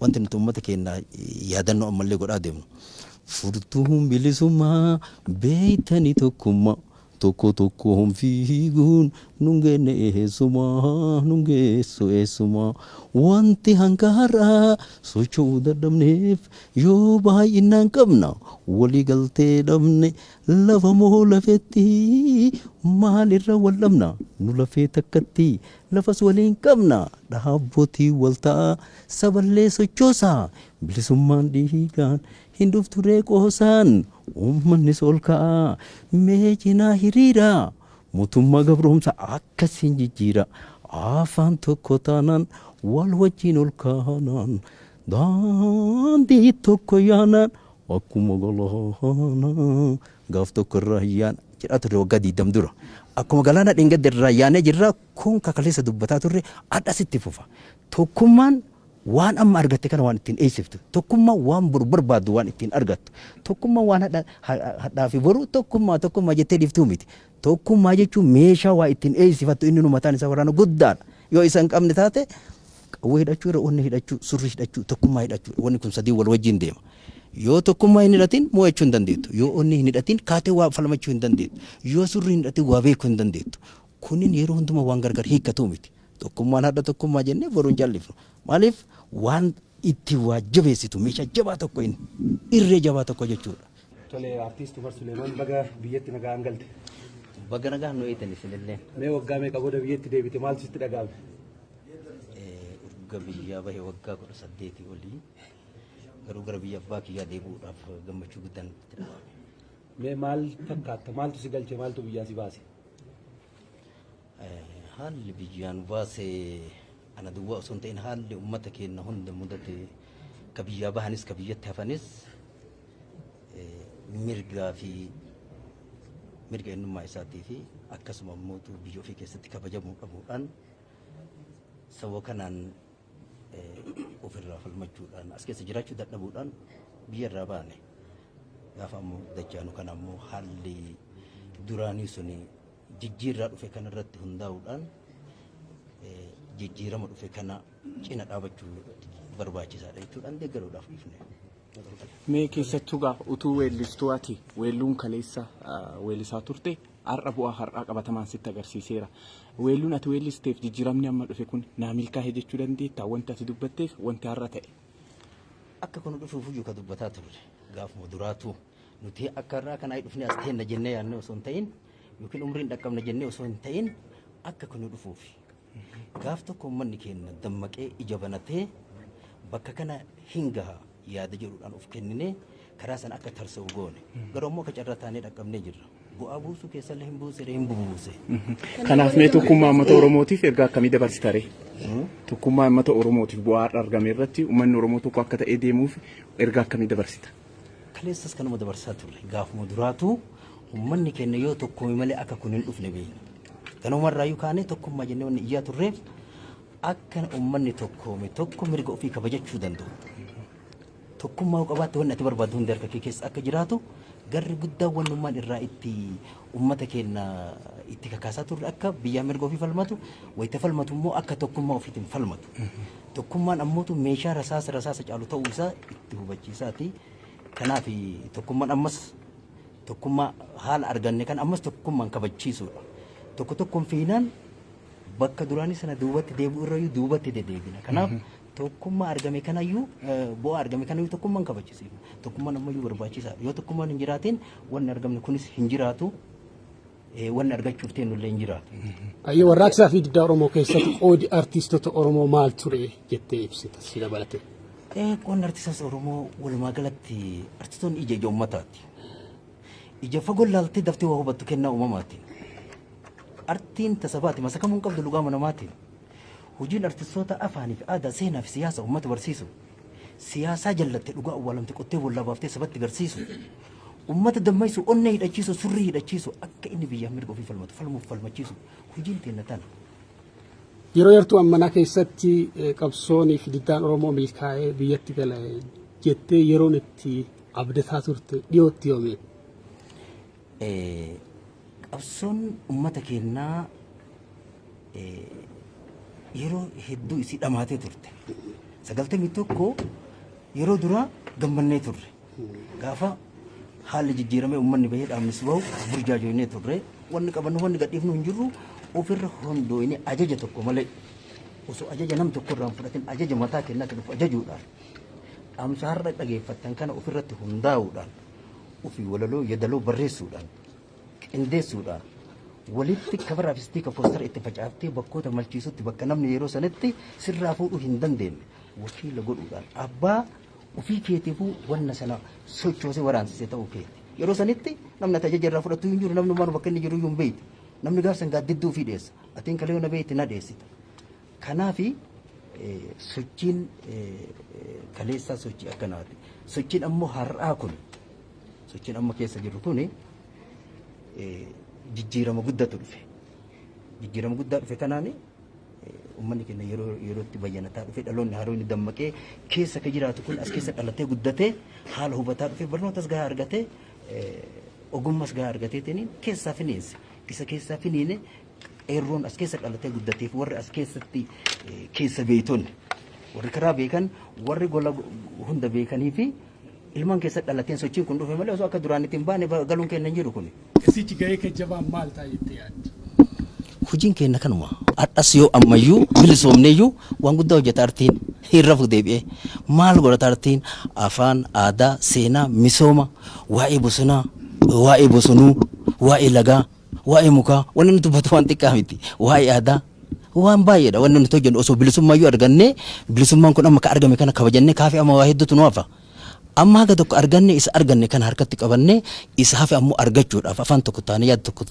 wanti nuti uummata keenya yaadannoo ammallee godhaa deemnu furtuun bilisummaa beeytanii tokkummaa tokko tokkoon fiiguun nungeenne eessumaa nungeessu eessumaa wanti hanga har'aa socho'uu dadhabneef yoo baay'inaan qabna walii galtee dhabne lafa moo lafetti maalirra wal dhabna nu lafee takkatti lafas waliin qabna dhaabbotii wal ta'a saballee sochoosaa bilisummaan dhiigaan hin dhufturee qoosaan uummanni ol ka'a mee cinaa hiriira mootummaa gabroomsa akkasiin jijjiira afaan tokko taanaan wal wajjin ol kaanaan daandii tokko yaanaan akkuma galaana gaaf tokko irraa yaana jedhaa turre waggaa 20 dura akkuma galaana dheengadde irraa yaanee jirra kun kakaleessa dubbataa turre adhasitti fufa tokkummaan waan amma argatte kana waan ittiin eeysiftu tokkummaa waan barbaaddu waan ittiin argattu tokkummaa waan hadhaa fi boru tokkummaa jettee dhiiftuu miti tokkummaa jechuun meeshaa waa ittiin eeysifattu inni nu mataan isaa waraana guddaadha yoo isa hin qabne taate qawwee hidhachuu irra onni hidhachuu surri hidhachuu tokkummaa hidhachuu wanni kun sadii wal wajjin deema yoo tokkummaa hin hidhatin mo'achuu hin dandeettu yoo onni hin hidhatin kaatee waa falmachuu hin dandeettu yoo surri hin hidhatin waa beekuu hin dandeettu kunin yeroo hundumaa waan gargar hiikkatu miti tokkummaan hadha tokkummaa jennee boruun jallifnu maaliif waan itti waajjabeessitu meeshaa jabaa tokko inni irree jabaa tokko jechuudha. Tole artiist Umar Suleeman baga biyyatti nagaan galte. Baga nagaan nu eetan isinillee. Mee waggaa meeqa booda biyyatti deebite maaltu sitti dhaga'ame? Urga biyyaa bahee waggaa 18 olii garuu gara biyya abbaa kiyyaa deebi'uudhaaf gammachuu guddaan itti dhaga'ame. Mee maal fakkaata maaltu si galche maaltu biyyaa si baase? Haalli biyyaan baasee ana duwwaa osoo hin ta'in haalli uummata keenya hunda mudate ka biyyaa bahanis ka biyyatti hafanis mirgaa fi mirga eenyummaa isaatii fi akkasuma immoo biyya ofii keessatti kabajamuu qabuudhaan sababa kanaan ofirraa falmachuudhaan as keessa jiraachuu dadhabuudhaan biyyarraa baane gaafa ammoo dachaanu kana ammoo haalli duraanii suni jijjiirraa dhufe kanarratti hundaa'uudhaan jijjiirama dhufe kana cina dhaabachuu barbaachisaadha jechuudhaan deeggaruudhaaf dhufne. Mee keessattuu gaafa utuu weellistuu ati weelluun kaleessa weellisaa turte har'a bu'aa har'aa qabatamaan sitti agarsiiseera. Weelluun ati weellisteef jijjiiramni amma dhufe kun naa milkaa'e jechuu dandeettaa wanti ati dubbatteef wanti har'a ta'e. Akka kun dhufuuf iyyuu ka dubbataa turre gaafuma duraatu nuti akka irraa kanaa dhufne as teenna jennee yaadne osoo hin ta'in yookiin umriin dhaqqabna jennee osoo hin ta'in akka kun dhufuuf gaaf tokko uummanni keenya dammaqee ija banatee bakka kana hin gaha yaada jedhuudhaan of kennine karaa sana akka tarsa'u goone garuu immoo akka carraa taanee dhaqqabnee jirra bu'aa buusuu keessallee hin buuse hin buuse. Kanaaf mee tokkummaa uummata Oromootiif ergaa akkamii dabarsitare? Tokkummaa uummata Oromootiif bu'aa argame irratti uummanni Oromoo tokko akka ta'ee deemuuf ergaa akkamii dabarsita? Kaleessas kanuma dabarsaa turre gaafuma duraatu uummanni keenya yoo tokkoome malee akka kun hin dhufne beekna. Kanumarraayyuu kaanee tokkummaa jennee wanni iyyaa turreef akka uummanni tokkoome tokko mirga ofii kabajachuu danda'u. Tokkummaa qabaatte wanni ati barbaaddu hundi harka kee keessa akka jiraatu garri guddaa wannummaan irraa itti uummata keenya itti kakaasaa turre akka biyyaa mirga ofii falmatu wayita falmatu immoo akka tokkummaa ofiitiin falmatu. Tokkummaan ammootu meeshaa rasaasa caalu ta'uu isaa itti hubachiisaati. Kanaaf tokkummaan ammas tokkummaa haala arganne kan ammas tokkummaan kabachiisuudha. Tokkoon fiinaan bakka duraanii sana duubatti deebi'u irrayyuu duubatti dedeebina. Kanaaf tokkummaa argame kanayyuu bu'aa argame kanayyuu tokkummaan kabachiisa. Tokkummaan ammayyuu barbaachisaadha. Yoo tokkummaan hin jiraatin wanni argamne kunis hin jiraatu. Wanni argachuuf teennullee hin jiraatu. Ayyoo warraaqsaa fi diddaa Oromoo keessatti qoodi artiistota Oromoo maal ture jettee ibsita si dabalate? Qoonni artiistota Oromoo walumaa galatti artiistoonni ija uummataati. Ija fagoo laaltee daftee waa hubattu kennaa uumamaatiin. Artiin tasabaati masakamuun qabdu lugaama namaatiin. Hojiin artistoota afaanii fi aadaa seenaa fi siyaasa uummata barsiisu. Siyaasaa jallattee dhugaa awwaalamte qottee bollaa baaftee sabatti garsiisu. ummata dammaisu onnee hidhachiisu surrii hidhachiisu akka inni biyyaa mirga ofii falmachiisu hojiin teenya tana. Yeroo yartuu ammanaa keessatti qabsoonii fi diddaan Oromoo milkaa'ee biyyatti gala jettee yeroon itti abdataa turte dhiyootti yoomee? Qabsoon ummata keenyaa yeroo hedduu isii dhamaatee turte. 91 yeroo duraa gammannee turre. Gaafa haalli jijjiiramee uummanni bahee dhaabnis bahu burjaajoonee turre. Wanni qabannu wanni gadhiifnu hin jirru ofirra hundooyne ajaja tokko malee osoo ajaja nam tokko irraa fudhatin ajaja mataa kennaa kennuuf ajajuudhaan dhaamsa har'a dhageeffattan kana ofirratti hundaa'uudhaan ofii walaloo yadaloo barreessuudhaan qindeessuudhaan walitti kabaraaf istiika poostara itti facaaftee bakkoota malchiisutti bakka namni yeroo sanatti sirraa fuudhuu hin dandeenye wakiila godhuudhaan abbaa ofii keetiifuu wanna sana sochoosee waraansisee ta'uu keeti. Yeroo sanitti namni ajaja irraa fudhatu hin jiru namni maanu bakka inni jiru hin beeku. Namni gaafsan gaaddidduu fi dheessa. Atiin kalee na beeyti na dheessita. Kanaafi sochiin kaleessaa sochii akkanaati. Sochiin ammoo har'aa kun sochiin amma keessa jiru kun jijjiirama guddatu dhufe. Jijjiirama guddaa dhufe kanaani uummanni keenya yerootti bayyanataa dhufe dhaloonni haroonni dammaqee keessa ka jiraatu kun as keessa dhalatee guddatee haala hubataa dhufe barnootas gahaa argatee ogummas gahaa argateetiin keessaa finiinse. Isa keessaa finiine qeerroon as keessa dhalatee guddateef warri as keessatti keessa beeytonni warri karaa beekan warri gola hunda beekanii fi ilmaan keessa dhalateen sochiin kun dhufe malee osoo akka duraanitti hin baane galuun keenya hin jiru kun. Kasichi gahee kajjabaan maal ta'a jettee yaaddi? Hojiin keenya kanuma har'as yoo ammayyuu bilisoomneeyyuu waan guddaa hojjeta artiin irra deebi'ee maal godhata artiin afaan aadaa seenaa misooma waa'ee bosonaa waa'ee bosonuu waa'ee lagaa waa'ee mukaa wanni nuti dubbatu waan xiqqaa miti waa'ee aadaa waan baay'eedha wanni nuti hojjennu osoo bilisummayyuu arganne bilisummaan kun amma ka argame kana kabajannee kaafee amma waa hedduutu nu hafa. Amma haga tokko arganne isa arganne kana harkatti qabanne isa hafe ammoo argachuudhaaf afaan tokko taanee yaada tokko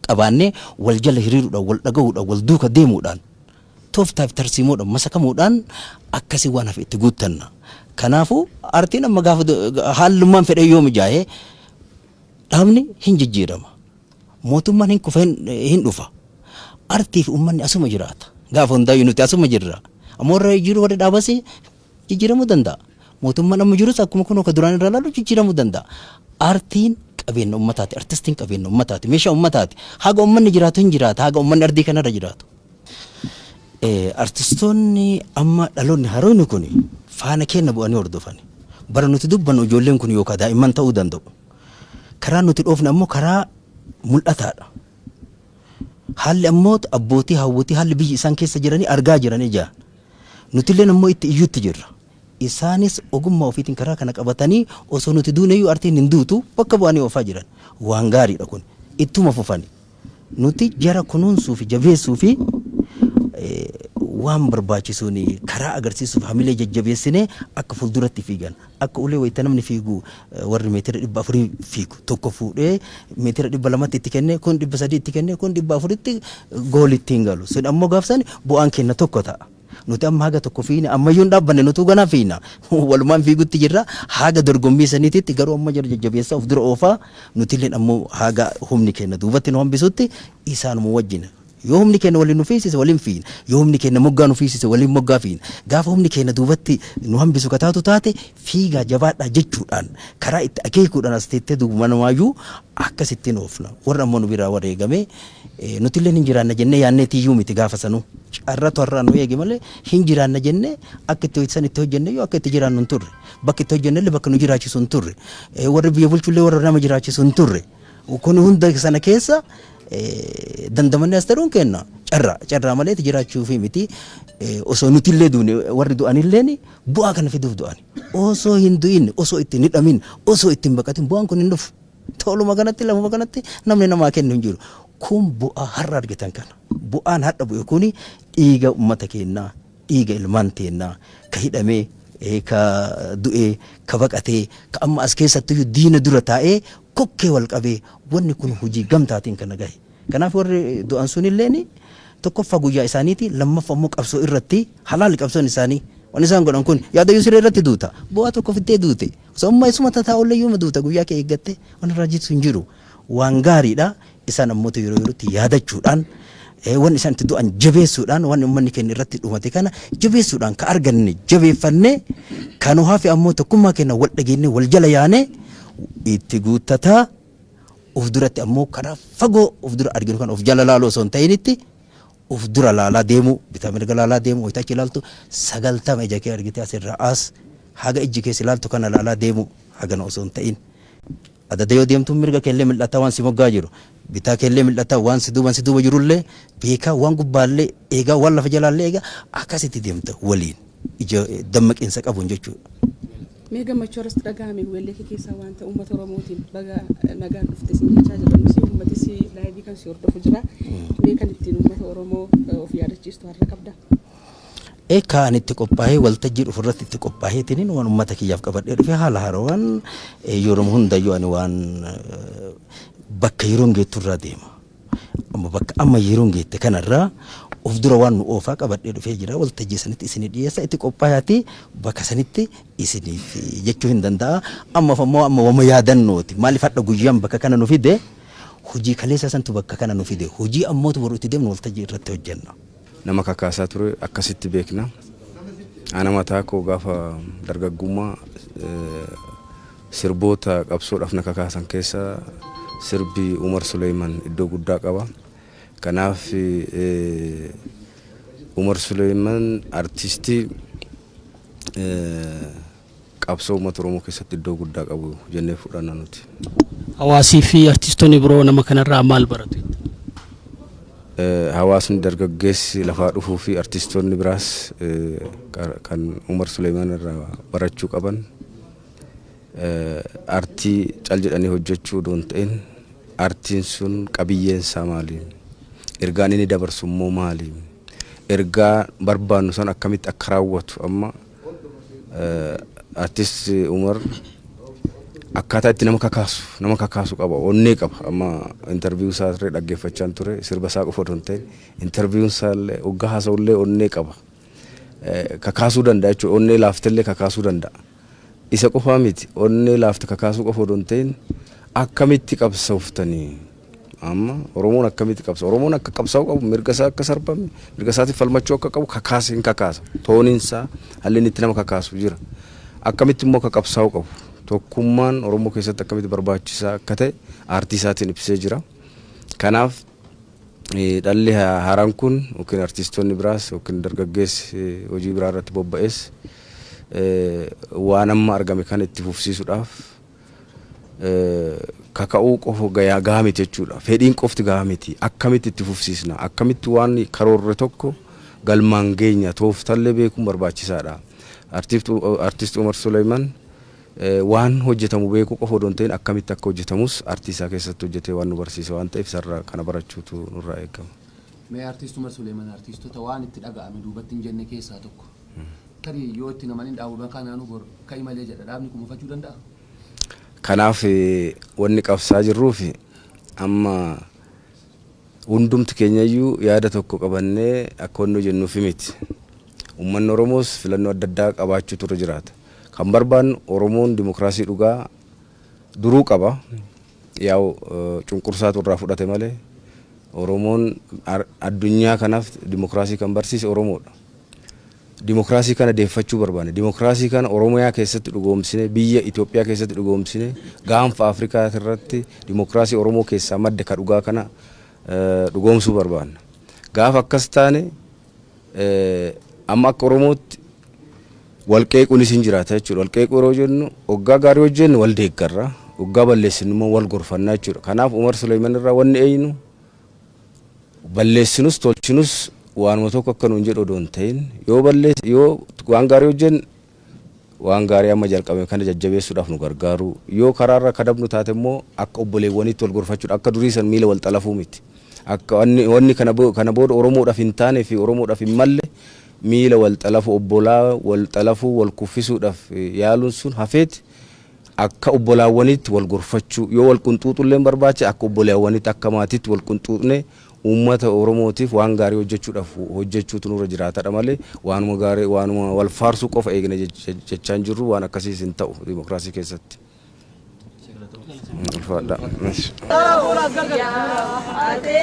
qabaannee wal jala hiriiruudhaan wal dhaga'uudhaan wal duuka deemuudhaan tooftaaf tarsiimuudhaan masakamuudhaan akkasii waan hafe itti guuttanna. Kanaafuu artiin amma gaafa haalummaan fedhe yoo mijaa'ee dhaabni hin jijjiirama. Mootummaan hin kufa hin dhufa. Artiif uummanni asuma jiraata. Gaafa hundaayyuu nuti asuma jirra. Ammoo irra jiru warri dhaabasi jijjiiramuu danda'a. Mootummaan amma jirus akkuma kun akka duraan irra laalu jijjiiramuu danda'a. Artiin qabeenya uummataati. Artistiin qabeenya uummataati. Meeshaa uummataati. Haga uummanni jiraatu hin jiraata. Haga uummanni ardii kanarra jiraatu. Artistoonni amma dhaloonni haroonni kun faana keenya bu'anii hordofani. Bara nuti dubbannu ijoolleen kun yookaan daa'imman ta'uu danda'u. Karaa nuti dhoofne ammoo karaa mul'ataadha. Haalli ammoo abbootii hawwatii haalli biyyi isaan keessa jiranii argaa jiran ijaan. Nutillee ammoo itti iyyuutti jirra. Isaanis ogummaa ofiitiin karaa kana qabatanii osoo nuti duuneyyuu artiin hin duutu bakka bu'anii oofaa jiran. Waan gaariidha kun. Ittuma fufani. Nuti jara kunuunsuu fi jabeessuu fi waan barbaachisuun karaa agarsiisuuf hamilee jajjabeessinee akka fuulduratti fiigan akka ulee wayita namni fiigu warri meetira 400 fiigu tokko fuudhee meetira 200 itti kennee kun 300 itti kennee kun 400 goolitti hin galu sun ammoo gaafsan bu'aan kenna tokko ta'a. Nuti amma haga tokko fiine ammayyuun dhaabbanne nutu ganaa fiina walumaan fiigutti jirra haga dorgommii saniititti garuu amma jara jajjabeessaa of dura oofaa nutilleen ammoo haga humni kenna duubatti nu hambisutti isaanuma wajjina. Yoo humni keenya waliin nu fiisise waliin fiina. Yoo humni keenya moggaa nu fiisise waliin moggaa fiina. Gaafa humni keenya duubatti nu hambisu kataatu taate fiigaa jabaadhaa jechuudhaan karaa itti akeekuudhaan as teettee duubanamaayyuu akkasittiin oofna. Warra ammoo nu biraa wareegame nutillee hin jiraanna jennee yaannee tiyyuu miti gaafa sanuu. Carratu har'aa nu eege malee hin jiraanna jennee akka itti hojjetan itti hojjenne yoo akka itti jiraannu hin turre. Bakka itti hojjennellee bakka nu jiraachisu hin turre. Warri biyya bulchullee warra nama jiraachisu hin turre. Kun hunda sana keessa dandamanne as ta'uun kenna carraa malee jiraachuu fi miti osoo nutillee duune warri du'anillee bu'aa kana fiduuf du'an osoo hin du'in osoo ittiin hidhamin osoo ittiin baqatin bu'aan kun hin dhufu toluma kanatti lamuma kanatti namni namaa kennu hin jiru kun bu'aa har'a argatan kana bu'aan har'a bu'e kun dhiiga uummata keenyaa dhiiga ilmaan keenyaa ka hidhamee ka du'ee ka baqatee ka amma as keessatti diina dura taa'ee kokkee wal qabee wanni kun hojii gamtaatiin kana gahe. Kanaaf warri du'an sunilleen tokkoffaa guyyaa isaaniiti lammaffaa immoo qabsoo irratti halaali qabsoon isaanii Wanni isaan godhan kun yaada yoo siree irratti duuta bu'aa tokko fittee duute somma isuma taa'ullee yoo duuta guyyaa kee eeggatte wanni irraa jirtu hin jiru waan gaariidha isaan ammoo yeroo yerootti yaadachuudhaan wanni isaan itti du'an jabeessuudhaan wanni uummanni keenya irratti dhumate kana jabeessuudhaan ka arganne jabeeffannee kan haafi ammoo tokkummaa keenya wal dhageenye wal jala yaane itti guuttataa of duratti ammoo karaa fagoo of dura arginu kan of jala laaloo osoo hin ta'initti of dura laalaa deemu bitaa mirga laalaa deemu wayitaachi ilaaltu 90 ija kee argite asirraa as haga iji kee ilaaltu kana laalaa deemu hagana osoo hin ta'in adada yoo deemtu mirga keellee mil'ataa waan si moggaa jiru bitaa keellee mil'ataa waan si duuba jirullee beekaa waan gubbaallee eegaa waan lafa jalaallee eegaa akkasitti deemta waliin ija dammaqinsa qabuun jechuudha. Mee gammachuu irratti dhagahame weellee keessaa wanta uummata Oromootiin baga nagaan dhufte siin jechaa jiran si uummatis laayivii kan si hordofu jira. Mee kan ittiin uummata Oromoo of yaadachiistu har'a qabda. Kan itti qophaa'ee waltajjii dhufurratti itti qophaa'eetiin waan uummata kiyyaaf qabadhee dhufe haala harawaan yeroo hundayyuu ani waan bakka yeroon geettu irraa deema. Amma bakka amma yeroon geette kanarraa of dura waan nu oofaa qabadhee dhufee jira waltajjii sanitti isinii dhiyeessa itti qophaa'aati bakka sanitti isiniif jechuu hin danda'a ammaaf ammoo amma wama yaadannooti maaliif hadha guyyaan bakka kana nu fide hojii kaleessa santu bakka kana nu fide hojii ammootu boru itti deemnu waltajjii irratti hojjenna. Nama kakaasaa ture akkasitti beekna ana mataa koo gaafa dargaggummaa sirboota qabsoodhaaf na kakaasan keessa sirbi Umar Sulaiman iddoo guddaa qaba. Kanaaf Umar Sulaiman artistii qabsoo uummata Oromoo keessatti iddoo guddaa qabu jennee fudhanna nuti. Hawaasii fi artistoonni biroo nama kanarraa maal baratu? Hawaasni dargaggeessi lafaa dhufuu fi artistoonni biraas kan Umar Sulaiman irraa barachuu qaban artii cal jedhanii hojjechuu doon ta'in artiin sun qabiyyeen isaa maali? Ergaan inni dabarsu immoo maali? Ergaa barbaannu san akkamitti akka raawwatu amma artist Umar akkaataa itti nama kakaasu qaba onnee qaba amma interview isaa irra dhaggeeffachaan ture sirba isaa qofa doon ta'e interview isaa illee waggaa haasa'ullee onnee qaba kakaasuu danda'a jechuudha onnee laaftellee kakaasuu danda'a isa qofaa miti onnee laafte kakaasuu qofa doon ta'in akkamitti qabsooftanii amma Oromoon akkamitti qabsa Oromoon akka qabsaa'u qabu mirga isaa akka sarbame mirga isaatiif falmachuu akka qabu kakaaseen kakaasa tooniinsaa halliin itti nama kakaasu jira akkamitti immoo akka qabsaa'u qabu tokkummaan Oromoo keessatti akkamitti barbaachisaa akka ta'e aartii isaatiin ibsee jira. Kanaaf dhalli haaraan kun yookiin artistoonni biraas yookiin dargaggeessi hojii biraa irratti bobba'es waan amma argame kan itti fufsiisuudhaaf kaka'uu qofa gahaa miti jechuudha. Fedhiin qofti gahaa miti. Akkamitti itti fufsiisna? Akkamitti waan karoorre tokko galmaan geenya tooftallee beekuun barbaachisaadha. Artist Umar Sulaiman waan hojjetamu beekuu qofa doon ta'in akkamitti akka hojjetamus artii isaa keessatti hojjetee waan nu barsiise waan ta'eef sarara kana barachuutu nurraa eegama. Mee artist Umar Sulaiman artistoota waan itti dhaga'ame duubatti hin jenne keessaa tokko. Tarii yoo itti namani dhaabuu kanaanu bor ka'i malee jedha dhaabni kun mufachuu danda'a. Kanaaf wanni qabsaa jirruufi amma hundumti keenyayyuu yaada tokko qabannee akka wanni jennuufi miti. Uummanni Oromoos filannoo adda addaa qabaachuu turre jiraata. Kan barbaannu Oromoon dimokiraasii dhugaa duruu qaba. Yaa'u cunqursaatu irraa fudhate malee Oromoon addunyaa kanaaf dimokiraasii kan barsiise Oromoodha. Dimokiraasii kana deeffachuu barbaanne. Dimokiraasii kana Oromiyaa keessatti dhugoomsine biyya Itoophiyaa keessatti dhugoomsine gaanfa Afrikaa irratti dimokiraasii Oromoo keessaa madde ka dhugaa kana dhugoomsuu barbaanna. Gaafa akkas taane amma akka Oromootti walqeequunis hin jiraata jechuudha. Walqeequu yeroo jennu waggaa gaarii hojjennu wal deeggarra waggaa balleessinu immoo wal gorfannaa jechuudha. Kanaaf Umar Sulaiman irraa wanni eeyinu balleessinus tolchinus waanuma tokko akka nuun jedhu odoon ta'in yoo waan gaarii hojjennu waan gaarii amma jalqabame kana jajjabeessuudhaaf nu gargaaru yoo karaarra kadabnu taate immoo akka obboleewwaniitti wal gorfachuudha akka durii san miila wal xalafuu miti. Akka wanni kana booda Oromoodhaaf hin taane fi Oromoodhaaf hin malle miila wal xalafu obbolaa wal xalafu wal kuffisuudhaaf yaaluun sun hafeeti akka obbolaawwaniitti wal gorfachuu yoo wal qunxuuxullee barbaache akka obbolaawwaniitti akka maatiitti wal qunxuuxne uummata Oromootiif waan gaarii hojjechuudhaaf hojjechuutu nurra jiraatadha malee waanuma gaarii waanuma wal faarsuu qofa eegne jechaan jirru waan akkasiis hin ta'u dimokiraasii keessatti. Ulfaadha. Ate